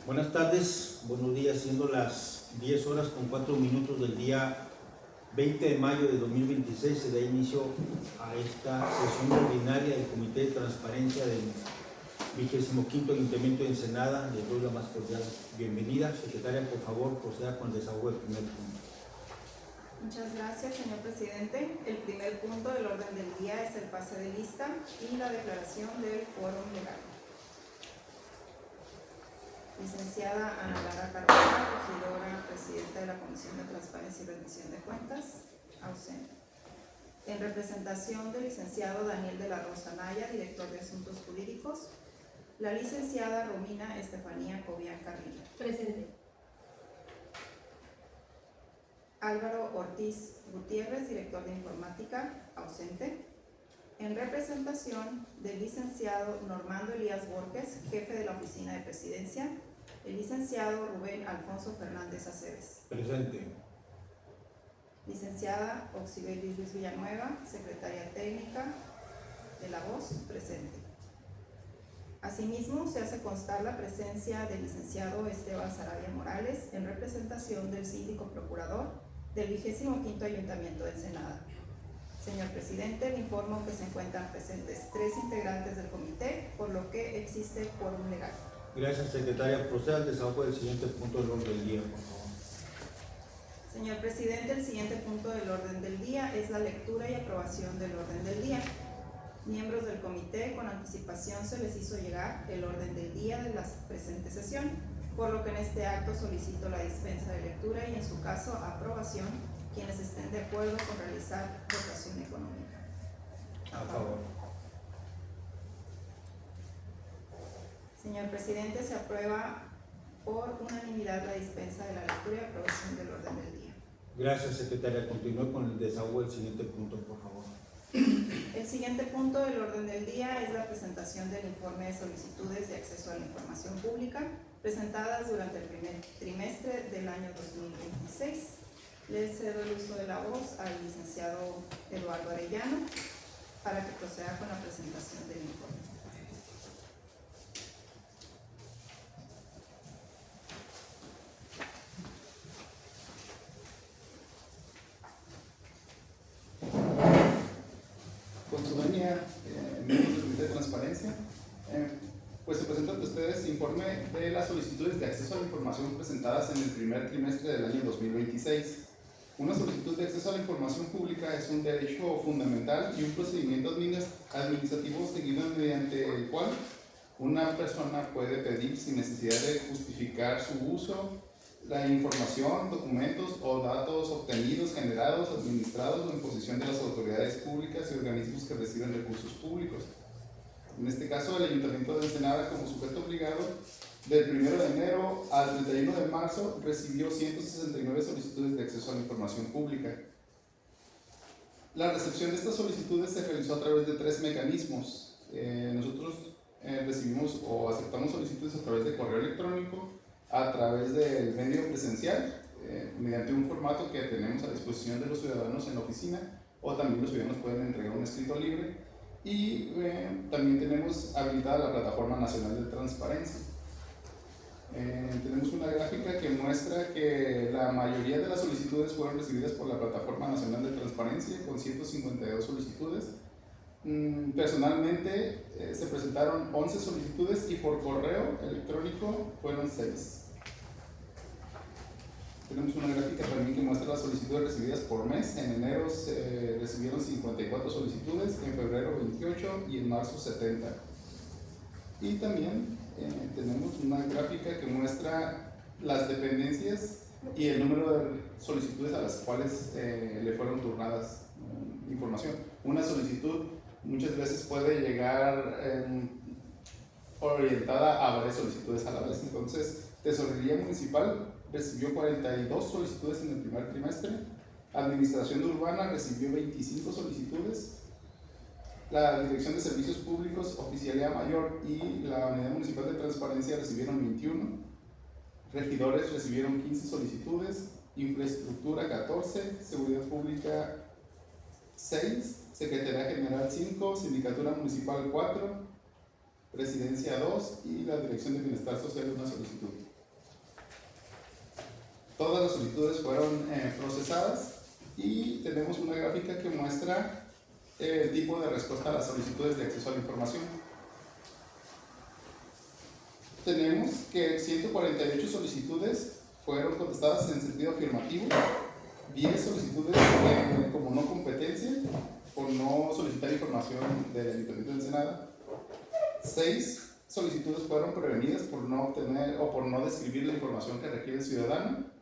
Buenas tardes, buenos días, siendo las 10 horas con 4 minutos del día 20 de mayo de 2026, se da inicio a esta sesión ordinaria del Comité de Transparencia del 25º Ayuntamiento de Ensenada. Les doy la más cordial bienvenida. Secretaria, por favor, proceda con el desahogo del primer punto. Muchas gracias, señor presidente. El primer punto del orden del día es el pase de lista y la declaración del quórum legal. Licenciada Ana Lara Carvajal, regidora, presidenta de la Comisión de Transparencia y Rendición de Cuentas, ausente. En representación del licenciado Daniel de la Rosa Naya, director de Asuntos Jurídicos, la licenciada Romina Estefanía Cobian Carrillo. Presente. Álvaro Ortiz Gutiérrez, director de Informática, ausente. En representación del licenciado Normando Elías Borges, jefe de la Oficina de Presidencia, el licenciado Rubén Alfonso Fernández Aceves. Presente. Licenciada Oxibelis Luis Villanueva, secretaria técnica de La Voz, presente. Asimismo, se hace constar la presencia del licenciado Esteban Sarabia Morales en representación del síndico procurador del 25º Ayuntamiento de Ensenada. Señor presidente, le informo que se encuentran presentes 3 integrantes del comité, por lo que existe quórum legal. Gracias, secretaria. Proceda al desahogo del siguiente punto del orden del día, por favor. Señor presidente, el siguiente punto del orden del día es la lectura y aprobación del orden del día. Miembros del comité, con anticipación se les hizo llegar el orden del día de la presente sesión, por lo que en este acto solicito la dispensa de lectura y en su caso aprobación, quienes estén de acuerdo con realizar votación económica. A favor. Señor presidente, se aprueba por unanimidad la dispensa de la lectura y aprobación del orden del día. Gracias, secretaria. Continúe con el desahogo del siguiente punto, por favor. El siguiente punto del orden del día es la presentación del informe de solicitudes de acceso a la información pública presentadas durante el primer trimestre del año 2026. Les cedo el uso de la voz al licenciado Eduardo Arellano para que proceda con la presentación del informe. Con su venia, miembros del Comité de Transparencia, pues se presenta ante ustedes informe de las solicitudes de acceso a la información presentadas en el primer trimestre del año 2026. Una solicitud de acceso a la información pública es un derecho fundamental y un procedimiento administrativo seguido mediante el cual una persona puede pedir sin necesidad de justificar su uso la información, documentos o datos obtenidos, generados, administrados o en posesión de las autoridades públicas y organismos que reciben recursos públicos. En este caso, el Ayuntamiento de Ensenada, como sujeto obligado, del 1 de enero al 31 de marzo recibió 169 solicitudes de acceso a la información pública. La recepción de estas solicitudes se realizó a través de 3 mecanismos. Nosotros recibimos o aceptamos solicitudes a través de correo electrónico, a través del medio presencial, mediante un formato que tenemos a disposición de los ciudadanos en la oficina, o también los ciudadanos pueden entregar un escrito libre, y también tenemos habilitada la Plataforma Nacional de Transparencia. Tenemos una gráfica que muestra que la mayoría de las solicitudes fueron recibidas por la Plataforma Nacional de Transparencia, con 152 solicitudes. Personalmente se presentaron 11 solicitudes y por correo electrónico fueron 6. Tenemos una gráfica también que muestra las solicitudes recibidas por mes. En enero se recibieron 54 solicitudes, en febrero 28 y en marzo 70. Y también tenemos una gráfica que muestra las dependencias y el número de solicitudes a las cuales le fueron turnadas información. Una solicitud muchas veces puede llegar orientada a varias solicitudes a la vez. Entonces, Tesorería Municipal recibió 42 solicitudes en el primer trimestre, Administración Urbana recibió 25 solicitudes, la Dirección de Servicios Públicos, Oficialía Mayor y la Unidad Municipal de Transparencia recibieron 21, regidores recibieron 15 solicitudes, Infraestructura 14, Seguridad Pública 6, Secretaría General 5, Sindicatura Municipal 4, Presidencia 2 y la Dirección de Bienestar Social una solicitud. Todas las solicitudes fueron procesadas y tenemos una gráfica que muestra el tipo de respuesta a las solicitudes de acceso a la información. Tenemos que 148 solicitudes fueron contestadas en sentido afirmativo, 10 solicitudes como no competencia por no solicitar información del Ayuntamiento de Ensenada, 6 solicitudes fueron prevenidas por no obtener o por no describir la información que requiere el ciudadano.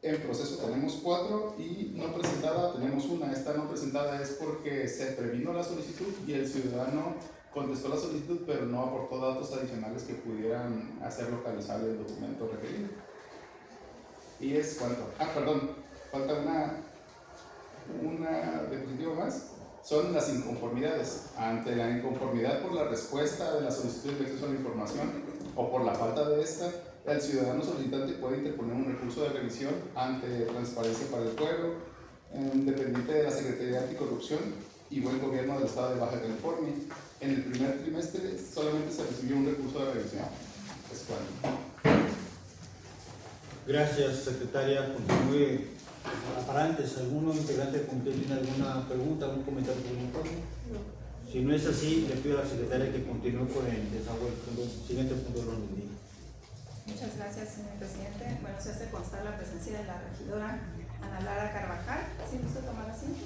En proceso tenemos 4 y no presentada tenemos 1. Esta no presentada es porque se previno la solicitud y el ciudadano contestó la solicitud, pero no aportó datos adicionales que pudieran hacer localizar el documento requerido. ¿Y es cuánto? Perdón, falta una diapositiva más. Son las inconformidades. Ante la inconformidad por la respuesta de la solicitud de acceso a la información o por la falta de esta, el ciudadano solicitante puede interponer un recurso de revisión ante Transparencia para el Pueblo, dependiente de la Secretaría Anticorrupción y Buen Gobierno del Estado de Baja California. En el primer trimestre solamente se recibió un recurso de revisión. Es cuando. Gracias, secretaria. Continúe. Para antes, ¿alguno integrante del comité tiene alguna pregunta, algún comentario sobre el informe? No. Si no es así, le pido a la secretaria que continúe con el desarrollo del siguiente punto del orden del día. Muchas gracias, señor presidente. Bueno, se hace constar la presencia de la regidora Ana Lara Carvajal. ¿Sí gusta tomar asiento?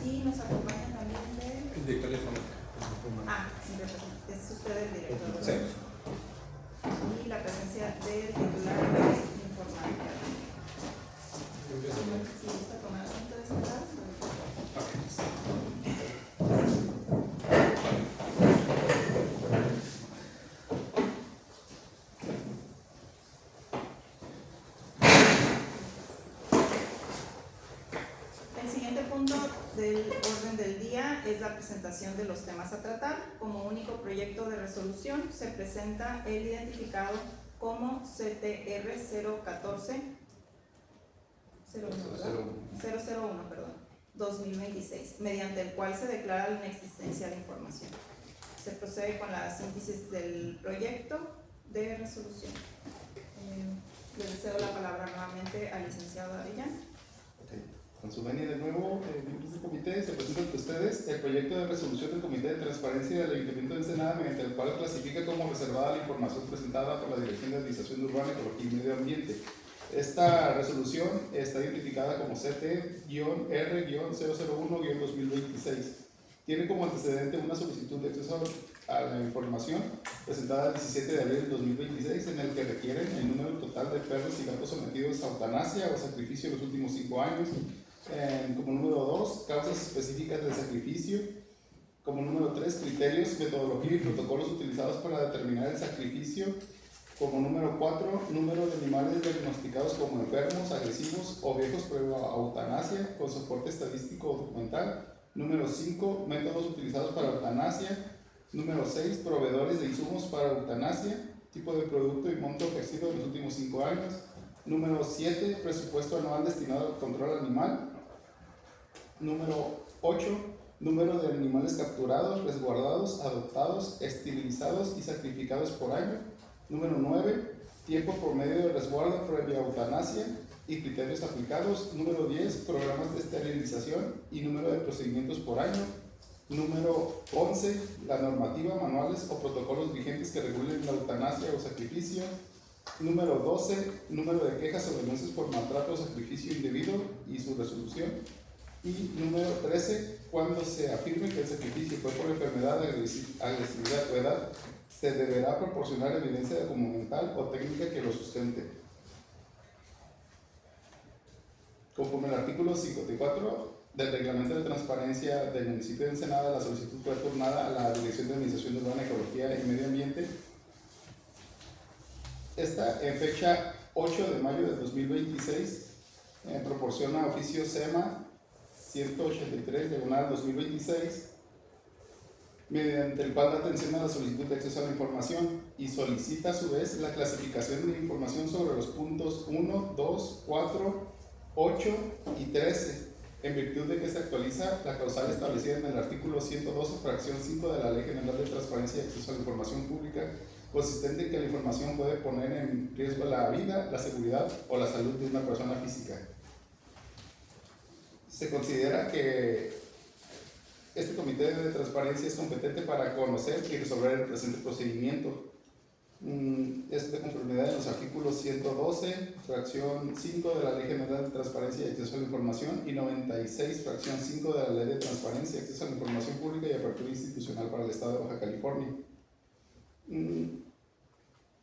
Y nos acompaña también El director de Fomento. Es usted el director. Sí. Y la presencia del titular de informática. Si gusta tomar asiento de este lado. El siguiente punto del orden del día es la presentación de los temas a tratar. Como único proyecto de resolución se presenta el identificado como CTR 2026, mediante el cual se declara la inexistencia de la información. Se procede con la síntesis del proyecto de resolución. Le cedo la palabra nuevamente al licenciado Arellano. Con su venia de nuevo, miembros del comité, se presenta ante ustedes el proyecto de resolución del Comité de Transparencia del Ayuntamiento de Ensenada, mediante el cual clasifica como reservada la información presentada por la Dirección de Administración Urbana, Ecología y Medio Ambiente. Esta resolución está identificada como CT-R-001-2026. Tiene como antecedente una solicitud de acceso a la información presentada el 17 de abril de 2026, en el que requieren el número total de perros y gatos sometidos a eutanasia o sacrificio en los últimos 5 años. Como número 2, causas específicas del sacrificio. Como número 3, criterios, metodología y protocolos utilizados para determinar el sacrificio. Como número 4, número de animales diagnosticados como enfermos, agresivos o viejos previo a eutanasia con soporte estadístico o documental. Número 5, métodos utilizados para eutanasia. Número 6, proveedores de insumos para eutanasia, tipo de producto y monto ejercido en los últimos 5 años. Número 7, presupuesto anual destinado al control animal. Número 8, número de animales capturados, resguardados, adoptados, esterilizados y sacrificados por año. Número 9, tiempo promedio de resguardo previa eutanasia y criterios aplicados. Número 10, programas de esterilización y número de procedimientos por año. Número 11, la normativa, manuales o protocolos vigentes que regulen la eutanasia o sacrificio. Número 12, número de quejas o denuncias por maltrato o sacrificio indebido y su resolución. Y número 13, cuando se afirme que el sacrificio fue por enfermedad, agresividad o edad, se deberá proporcionar evidencia documental o técnica que lo sustente. Conforme al artículo 54 del Reglamento de Transparencia del Municipio de Ensenada, la solicitud fue turnada a la Dirección de Administración Urbana, Ecología y Medio Ambiente. Esta, en fecha 8 de mayo de 2026, proporciona oficio SEMA 183/2026, mediante el cual da atención a la solicitud de acceso a la información y solicita a su vez la clasificación de información sobre los puntos 1, 2, 4, 8 y 13, en virtud de que se actualiza la causal establecida en el artículo 112, fracción 5 de la Ley General de Transparencia y Acceso a la Información Pública consistente en que la información puede poner en riesgo la vida, la seguridad o la salud de una persona física. Se considera que este comité de transparencia es competente para conocer y resolver el presente procedimiento. Es de conformidad en los artículos 112, fracción 5 de la Ley General de Transparencia y Acceso a la Información y 96, fracción 5 de la Ley de Transparencia y Acceso a la Información Pública y Apertura Institucional para el Estado de Baja California.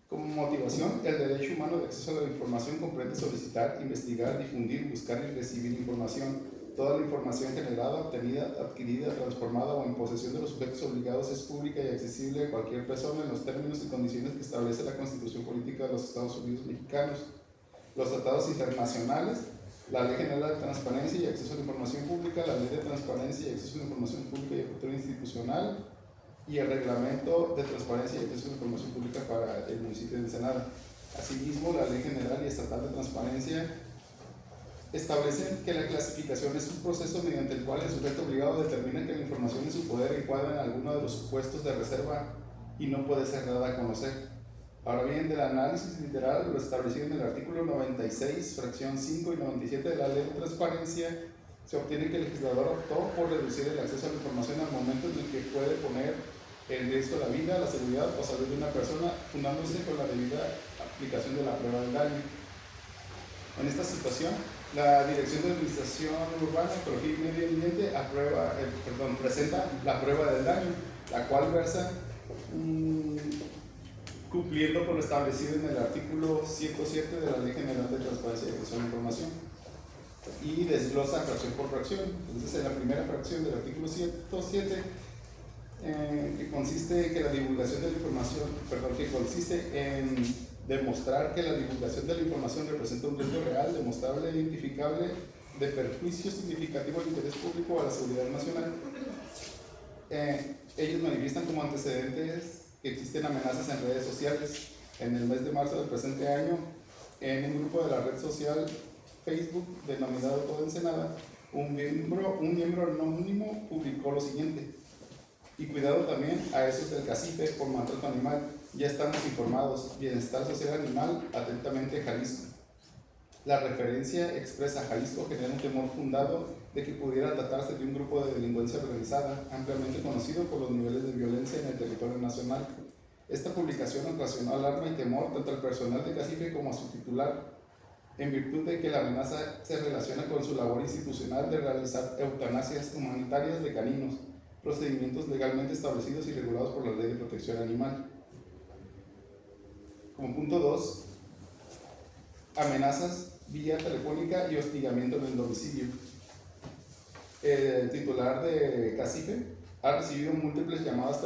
Como motivación, el derecho humano de acceso a la información comprende solicitar, investigar, difundir, buscar y recibir información. Toda la información generada, obtenida, adquirida, transformada o en posesión de los sujetos obligados es pública y accesible a cualquier persona en los términos y condiciones que establece la Constitución Política de los Estados Unidos Mexicanos, los tratados internacionales, la Ley General de Transparencia y Acceso a la Información Pública, la Ley de Transparencia y Acceso a la Información Pública y Apertura Institucional y el Reglamento de Transparencia y Acceso a la Información Pública para el municipio de Ensenada. Asimismo, la Ley General y Estatal de Transparencia establecen que la clasificación es un proceso mediante el cual el sujeto obligado determina que la información en su poder encuadra en alguno de los supuestos de reserva y no puede ser dada a conocer. Ahora bien, del análisis literal, lo establecido en el artículo 96, fracción 5 y 97 de la Ley de Transparencia, se obtiene que el legislador optó por reducir el acceso a la información al momento en el que puede poner en riesgo la vida, la seguridad o salud de una persona, fundándose con la debida aplicación de la prueba del daño. En esta situación, la Dirección de Administración Urbana, Ecología y Medio Ambiente presenta la prueba del daño, la cual versa cumpliendo con lo establecido en el artículo 107 de la Ley General de Transparencia y Acceso a la Información y desglosa fracción por fracción. Entonces, en la primera fracción del artículo 107, que consiste que la divulgación de la información, que consiste en demostrar que la divulgación de la información representa un riesgo real, demostrable e identificable de perjuicio significativo al interés público o a la seguridad nacional. Ellos manifiestan como antecedentes que existen amenazas en redes sociales. En el mes de marzo del presente año, en un grupo de la red social Facebook denominado Todo Ensenada, un miembro anónimo publicó lo siguiente: y cuidado también a esos del cacife por maltrato animal. Ya estamos informados. Bienestar social animal, atentamente Jalisco. La referencia expresa a Jalisco genera un temor fundado de que pudiera tratarse de un grupo de delincuencia organizada, ampliamente conocido por los niveles de violencia en el territorio nacional. Esta publicación ocasionó alarma y temor tanto al personal de cacife como a su titular, en virtud de que la amenaza se relaciona con su labor institucional de realizar eutanasias humanitarias de caninos, procedimientos legalmente establecidos y regulados por la Ley de Protección Animal. Como punto 2, amenazas vía telefónica y hostigamiento en el domicilio. El titular de cacife ha recibido múltiples llamadas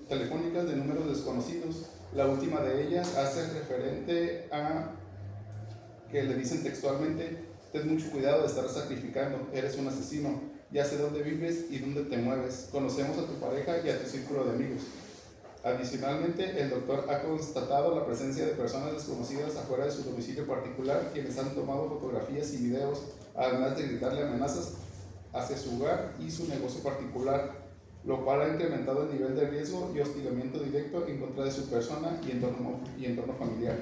telefónicas de números desconocidos. La última de ellas hace referente a que le dicen textualmente: ten mucho cuidado de estar sacrificando, eres un asesino, ya sé dónde vives y dónde te mueves, conocemos a tu pareja y a tu círculo de amigos. Adicionalmente, el doctor ha constatado la presencia de personas desconocidas afuera de su domicilio particular, quienes han tomado fotografías y videos, además de gritarle amenazas hacia su hogar y su negocio particular, lo cual ha incrementado el nivel de riesgo y hostigamiento directo en contra de su persona y entorno familiar.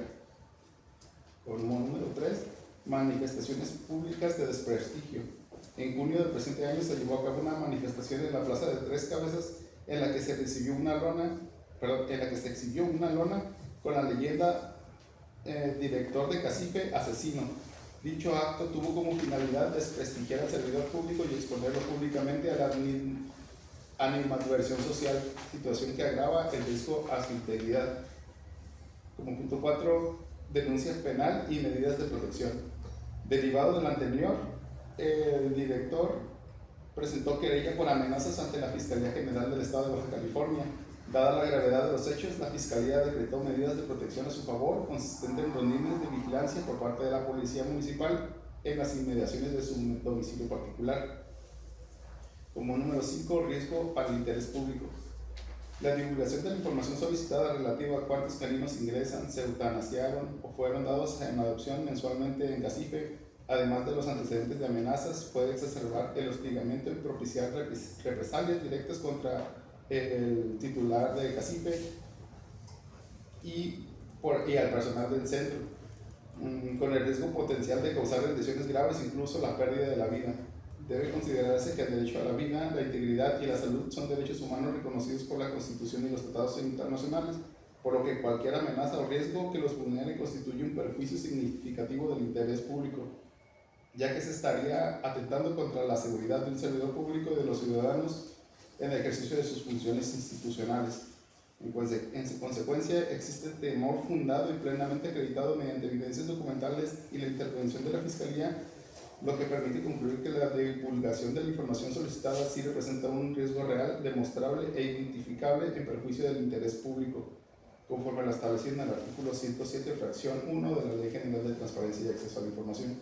Como número 3, manifestaciones públicas de desprestigio. En junio del presente año se llevó a cabo una manifestación en la Plaza de Tres Cabezas en la que se exhibió una lona con la leyenda director de cacife, asesino. Dicho acto tuvo como finalidad desprestigiar al servidor público y exponerlo públicamente a la animadversión social, situación que agrava el riesgo a su integridad. Como punto 4, denuncia penal y medidas de protección. Derivado del anterior, el director presentó querella por amenazas ante la Fiscalía General del Estado de Baja California. Dada la gravedad de los hechos, la Fiscalía decretó medidas de protección a su favor, consistente en rondines de vigilancia por parte de la Policía Municipal en las inmediaciones de su domicilio particular. Como número 5, riesgo para el interés público. La divulgación de la información solicitada relativa a cuántos caninos ingresan, se eutanasiaron o fueron dados en adopción mensualmente en cacife, además de los antecedentes de amenazas, puede exacerbar el hostigamiento y propiciar represalias directas contra el titular de cacife. y al personal del centro, con el riesgo potencial de causar lesiones graves, incluso la pérdida de la vida. Debe considerarse que el derecho a la vida, la integridad y la salud son derechos humanos reconocidos por la Constitución y los tratados internacionales, por lo que cualquier amenaza o riesgo que los vulnere constituye un perjuicio significativo del interés público, ya que se estaría atentando contra la seguridad de un servidor público y de los ciudadanos en el ejercicio de sus funciones institucionales. En su consecuencia, existe temor fundado y plenamente acreditado mediante evidencias documentales y la intervención de la Fiscalía, lo que permite concluir que la divulgación de la información solicitada sí representa un riesgo real, demostrable e identificable en perjuicio del interés público, conforme a lo establecido en el artículo 107, fracción 1 de la Ley General de Transparencia y Acceso a la Información.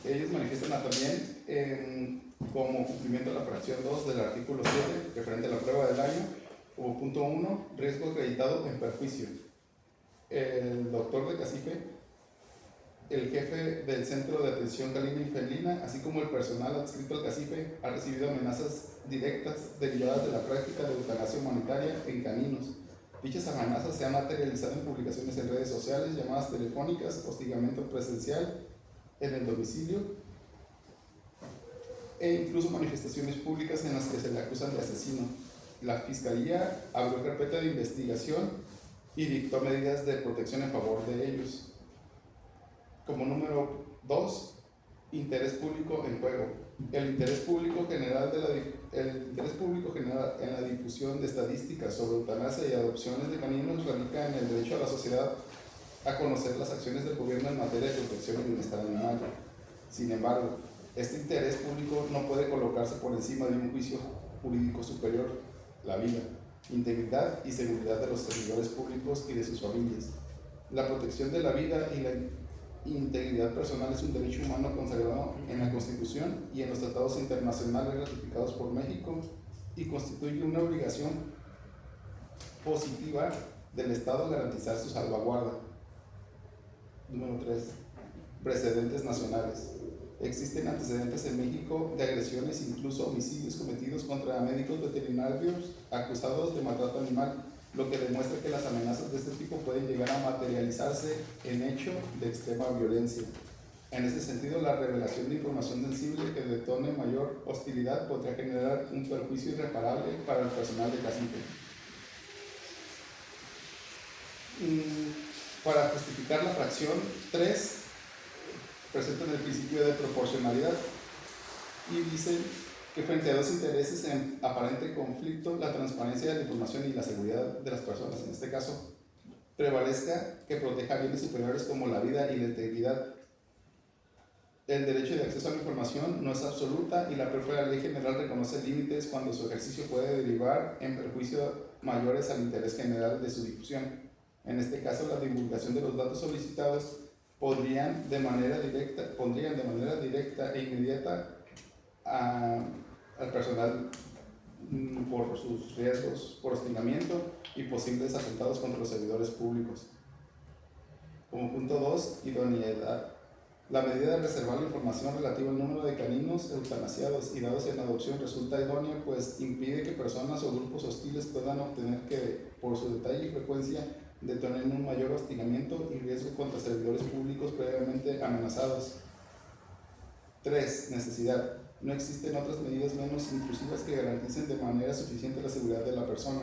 Ellos manifiestan también como cumplimiento de la fracción 2 del artículo 7, referente a la prueba del año, como punto 1, riesgo acreditado en perjuicio. El doctor de Cacife, el jefe del Centro de Atención Canina y Felina, así como el personal adscrito al Cacife, ha recibido amenazas directas derivadas de la práctica de eutanasia humanitaria en caninos. Dichas amenazas se han materializado en publicaciones en redes sociales, llamadas telefónicas, hostigamiento presencial en el domicilio e incluso manifestaciones públicas en las que se le acusan de asesino. La Fiscalía abrió carpeta de investigación y dictó medidas de protección en favor de ellos. Como número 2, interés público en juego. El interés público general en la difusión de estadísticas sobre eutanasia y adopciones de caninos radica en el derecho a la sociedad a conocer las acciones del gobierno en materia de protección y bienestar animal. Sin embargo, este interés público no puede colocarse por encima de un juicio jurídico superior, la vida, integridad y seguridad de los servidores públicos y de sus familias. La protección de la vida y la integridad personal es un derecho humano consagrado en la Constitución y en los tratados internacionales ratificados por México y constituye una obligación positiva del Estado a garantizar su salvaguarda. Número 3. Precedentes nacionales. Existen antecedentes en México de agresiones, incluso homicidios cometidos contra médicos veterinarios acusados de maltrato animal, lo que demuestra que las amenazas de este tipo pueden llegar a materializarse en hecho de extrema violencia. En ese sentido, la revelación de información sensible que detone mayor hostilidad podría generar un perjuicio irreparable para el personal de Cacife. Para justificar la fracción 3, presentan el principio de proporcionalidad y dicen que frente a dos intereses en aparente conflicto, la transparencia de la información y la seguridad de las personas, en este caso, prevalezca que proteja bienes superiores como la vida y la integridad. El derecho de acceso a la información no es absoluta y la propia Ley General reconoce límites cuando su ejercicio puede derivar en perjuicios mayores al interés general de su difusión. En este caso, la divulgación de los datos solicitados pondrían de manera directa e inmediata al personal por sus riesgos por hostigamiento y posibles atentados contra los servidores públicos. Como punto 2, idoneidad. La medida de reservar la información relativa al número de caninos eutanasiados y dados en adopción resulta idónea, pues impide que personas o grupos hostiles puedan obtener que, por su detalle y frecuencia, detonen un mayor hostigamiento y riesgo contra servidores públicos previamente amenazados. 3. Necesidad. No existen otras medidas menos intrusivas que garanticen de manera suficiente la seguridad de la persona.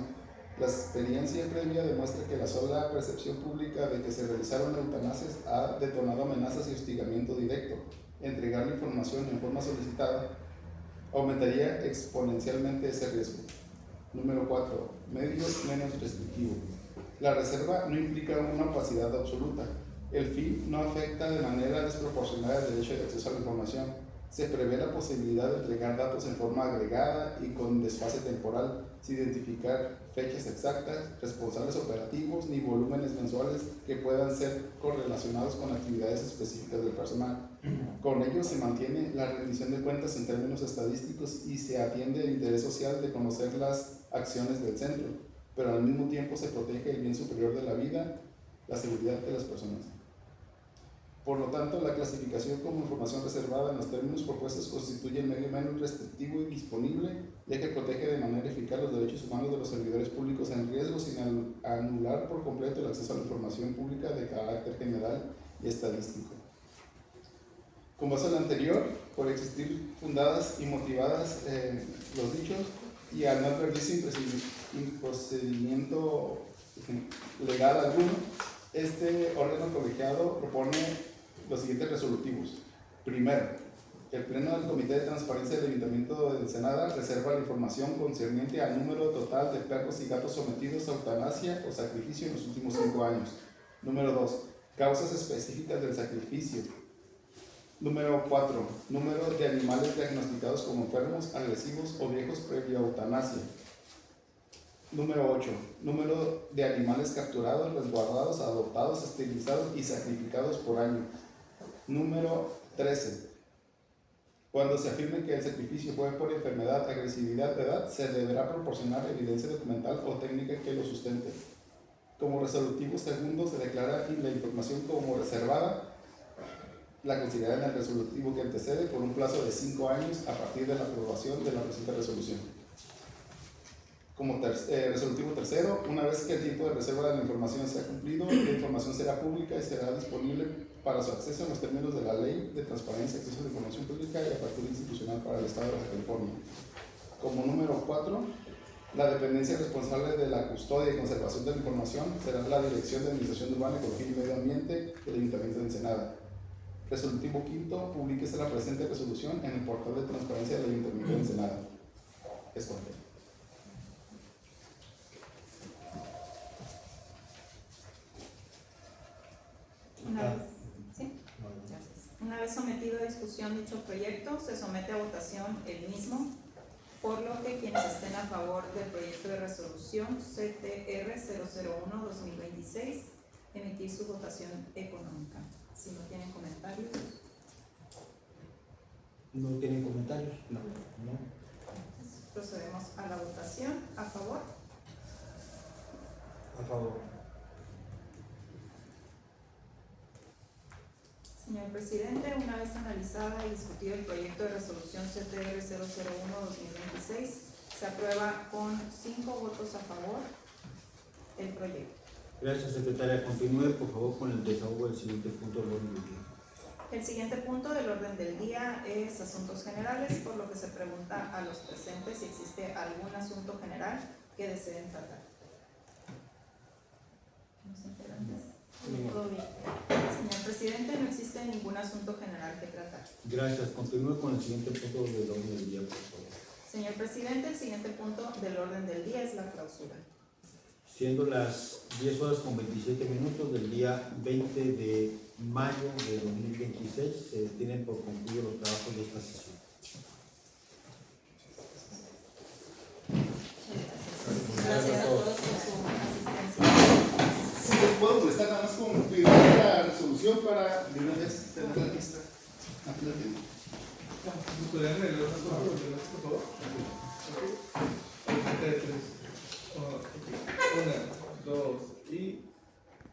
La experiencia previa demuestra que la sola percepción pública de que se realizaron eutanasias ha detonado amenazas y hostigamiento directo. Entregar la información en forma solicitada aumentaría exponencialmente ese riesgo. Número 4. Medios menos restrictivos. La reserva no implica una opacidad absoluta. El fin no afecta de manera desproporcionada el derecho de acceso a la información. Se prevé la posibilidad de entregar datos en forma agregada y con desfase temporal, sin identificar fechas exactas, responsables operativos ni volúmenes mensuales que puedan ser correlacionados con actividades específicas del personal. Con ello se mantiene la rendición de cuentas en términos estadísticos y se atiende el interés social de conocer las acciones del centro, pero al mismo tiempo se protege el bien superior de la vida, la seguridad de las personas. Por lo tanto, la clasificación como información reservada en los términos propuestos constituye el medio menos restrictivo y disponible, ya que protege de manera eficaz los derechos humanos de los servidores públicos en riesgo sin anular por completo el acceso a la información pública de carácter general y estadístico. Con base en lo anterior, por existir fundadas y motivadas los dichos y al no advertirse procedimiento legal alguno, este órgano colegiado propone los siguientes resolutivos. Primero, el Pleno del Comité de Transparencia del Ayuntamiento de Ensenada reserva la información concerniente al número total de perros y gatos sometidos a eutanasia o sacrificio en los últimos 5 años. Número 2, causas específicas del sacrificio. Número 4, número de animales diagnosticados como enfermos, agresivos o viejos previo a eutanasia. Número 8, número de animales capturados, resguardados, adoptados, esterilizados y sacrificados por año. Número 13, cuando se afirme que el sacrificio fue por enfermedad, agresividad o edad, se deberá proporcionar evidencia documental o técnica que lo sustente. Como resolutivo segundo, se declara la información como reservada, la considerada en el resolutivo que antecede por un plazo de 5 años a partir de la aprobación de la presente resolución. Como resolutivo tercero, una vez que el tiempo de reserva de la información sea cumplido, la información será pública y será disponible para su acceso en los términos de la Ley de Transparencia y Acceso a la Información Pública y Apertura Institucional para el Estado de Baja California. Como número 4, la dependencia responsable de la custodia y conservación de la información será la Dirección de Administración Urbana, Ecología y Medio Ambiente del Ayuntamiento de Ensenada. Resolutivo quinto, publíquese la presente resolución en el portal de transparencia del Ayuntamiento de Ensenada. Es correcto. Una vez sometido a discusión dicho proyecto, se somete a votación el mismo, por lo que quienes estén a favor del proyecto de resolución CTR 001-2026, emitir su votación económica. Si no tienen comentarios. ¿No tienen comentarios? No. Procedemos a la votación. ¿A favor? A favor. Señor presidente, una vez analizada y discutido el proyecto de resolución CTR 001-2026, se aprueba con 5 votos a favor el proyecto. Gracias, secretaria. Continúe, por favor, con el desahogo del siguiente punto del orden del día. El siguiente punto del orden del día es asuntos generales, por lo que se pregunta a los presentes si existe algún asunto general que deseen tratar. ¿Los integrantes? ¿Todo bien? Señor presidente, no existe ningún asunto general que tratar. Gracias. Continúe con el siguiente punto del orden del día, por favor. Señor presidente, el siguiente punto del orden del día es la clausura. Siendo las 10:27 del día 20 de mayo de 2026, se tienen por concluidos los trabajos de esta sesión. Gracias a todos por su asistencia. Si les puedo molestar nada más con la resolución para de una vez tener la lista. Aquí la tengo. ¿Podrían leerlo por favor? Ok. 1, 2 y